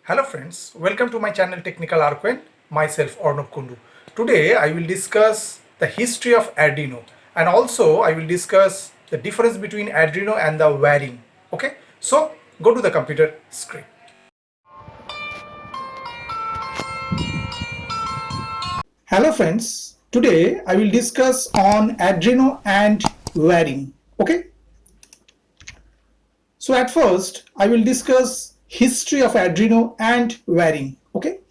Hello friends, welcome to my channel Technical Arquen, myself Arnab Kundu. Today I will discuss the history of Arduino and also I will discuss the difference between Arduino and the wiring. Okay, so go to the computer screen. Hello friends, today I will discuss on Arduino and wiring. Okay, so at first I will discuss history of Arduino and wiring. Okay,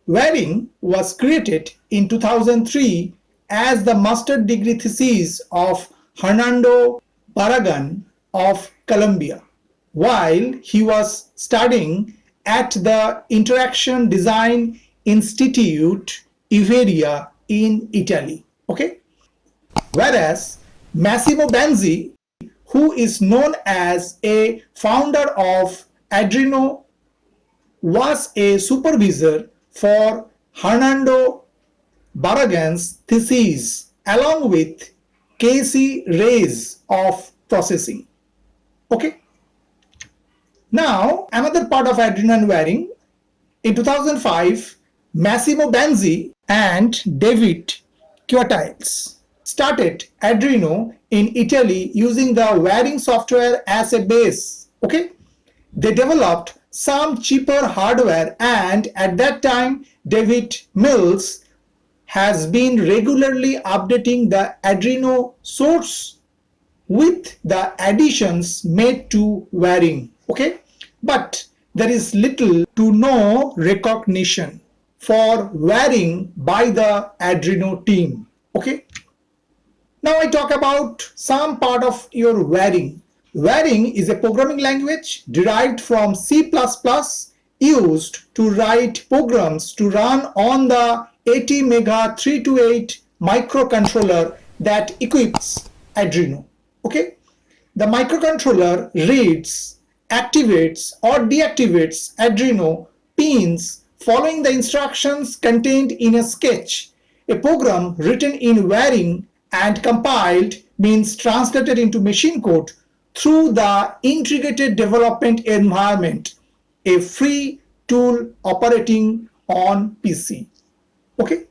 wiring was created in 2003 as the master degree thesis of Hernando Barragan of Colombia while he was studying at the Interaction Design Institute Iveria in Italy. Okay, whereas Massimo Banzi, who is known as a founder of Arduino, was a supervisor for Hernando Barragan's thesis along with Casey Reyes of processing. Okay. Now another part of Arduino and wiring. In 2005, Massimo Banzi and David Quatiles started Arduino in Italy using the wiring software as a base. Okay, they developed some cheaper hardware, and at that time, David Mills has been regularly updating the Arduino source with the additions made to wiring. Okay, but there is little to no recognition for wiring by the Arduino team. Okay, now I talk about some part of your wiring. Wiring is a programming language derived from C++ used to write programs to run on the ATmega 328 microcontroller that equips Arduino. Okay, the microcontroller reads, activates or deactivates Arduino pins following the instructions contained in a sketch. A program written in wiring and compiled means translated into machine code through the integrated development environment, a free tool operating on PC. Okay.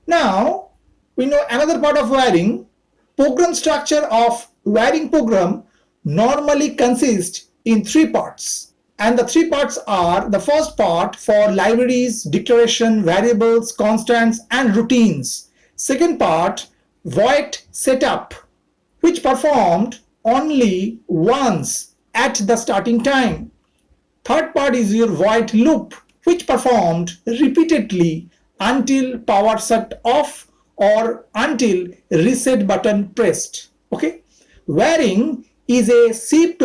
Now we know another part of wiring. Program structure of wiring program normally consists in three parts, and the three parts are: the first part for libraries, declaration, variables, constants and routines; second part, void setup, which performed only once at the starting time; third part is your void loop, which performed repeatedly until power shut off or until reset button pressed. Okay, wiring is a C++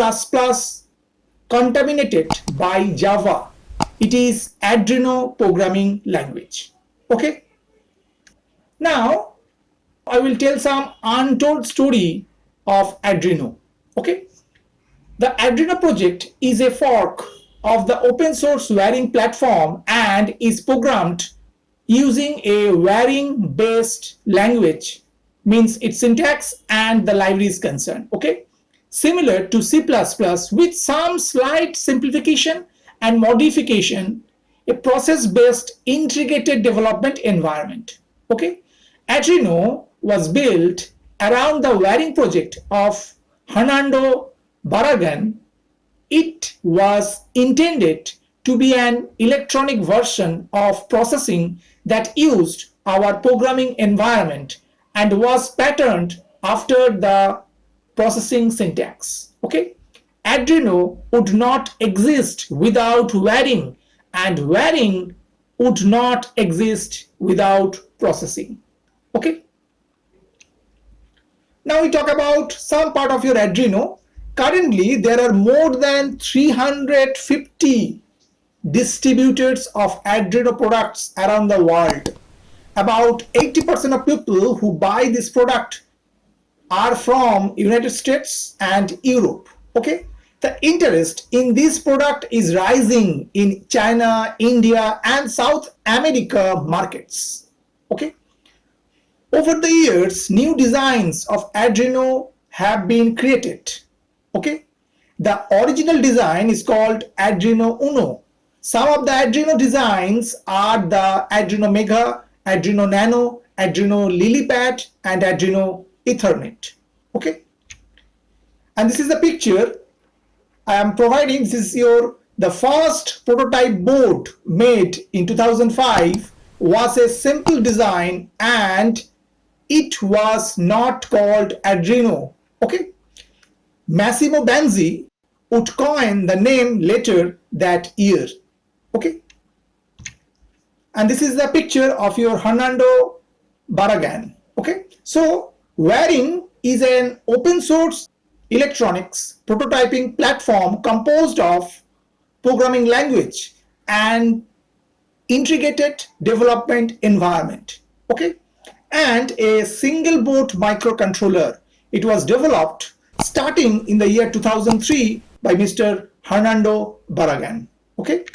contaminated by Java. It is Arduino programming language. Okay, now I will tell some untold story of Arduino. Okay, the Arduino project is a fork of the open source wiring platform and is programmed using a wiring based language, means its syntax and the library is concerned. Okay, similar to C++ with some slight simplification and modification, a process based integrated development environment. Okay, Arduino was built around the wiring project of Hernando Barragan. It was intended to be an electronic version of processing that used our programming environment and was patterned after the processing syntax. Okay, Arduino would not exist without wiring, and wiring would not exist without processing. Okay, now we talk about some part of your Arduino. Currently, there are more than 350 distributors of Arduino products around the world. About 80% of people who buy this product are from United States and Europe. Okay, the interest in this product is rising in China, India and South America markets. Okay, over the years, new designs of Arduino have been created. Okay, the original design is called Arduino Uno, Some of the Arduino designs are the Arduino Mega, Arduino Nano, Arduino Lilypad, and Arduino Ethernet. Okay, and this is the picture I am providing. This is the first prototype board made in 2005 was a simple design and it was not called Arduino. Okay, Massimo Banzi would coin the name later that year. Okay, and this is the picture of your Hernando Barragan. Okay, so Wiring is an open source electronics prototyping platform composed of programming language and integrated development environment. Okay, and a single board microcontroller. It was developed starting in the year 2003 by Mr. Hernando Barragan. Okay,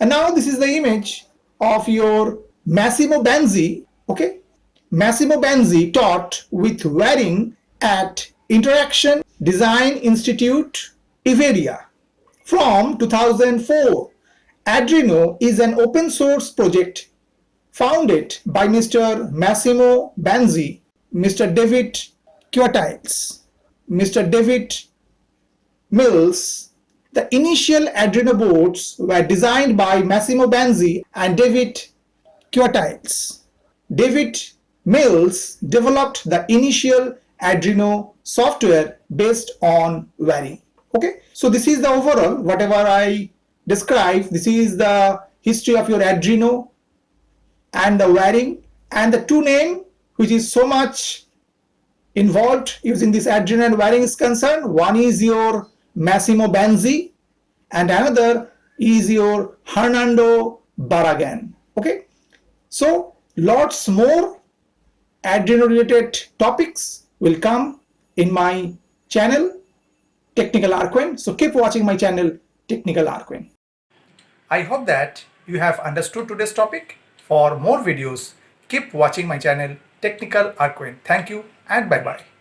and now this is the image of your Massimo Banzi. Okay, Massimo Banzi taught with wiring at Interaction Design Institute, Iveria. From 2004, Arduino is an open source project founded by Mr. Massimo Banzi, Mr. David Quatiles, Mr. David Mills. The initial Arduino boards were designed by Massimo Banzi and David Quatiles. David Mills developed the initial Arduino software based on wiring. Okay, so this is the overall, whatever I described. This is the history of your Arduino and the wiring and the two name which is so much involved using this Arduino and wiring is concerned. One is your Massimo Banzi and another is your Hernando Barragan. Okay, so lots more Arduino related topics will come in my channel Technical Arduino. So keep watching my channel Technical Arduino. I hope that you have understood today's topic. For more videos, keep watching my channel Technical Arduino. Thank you and bye bye.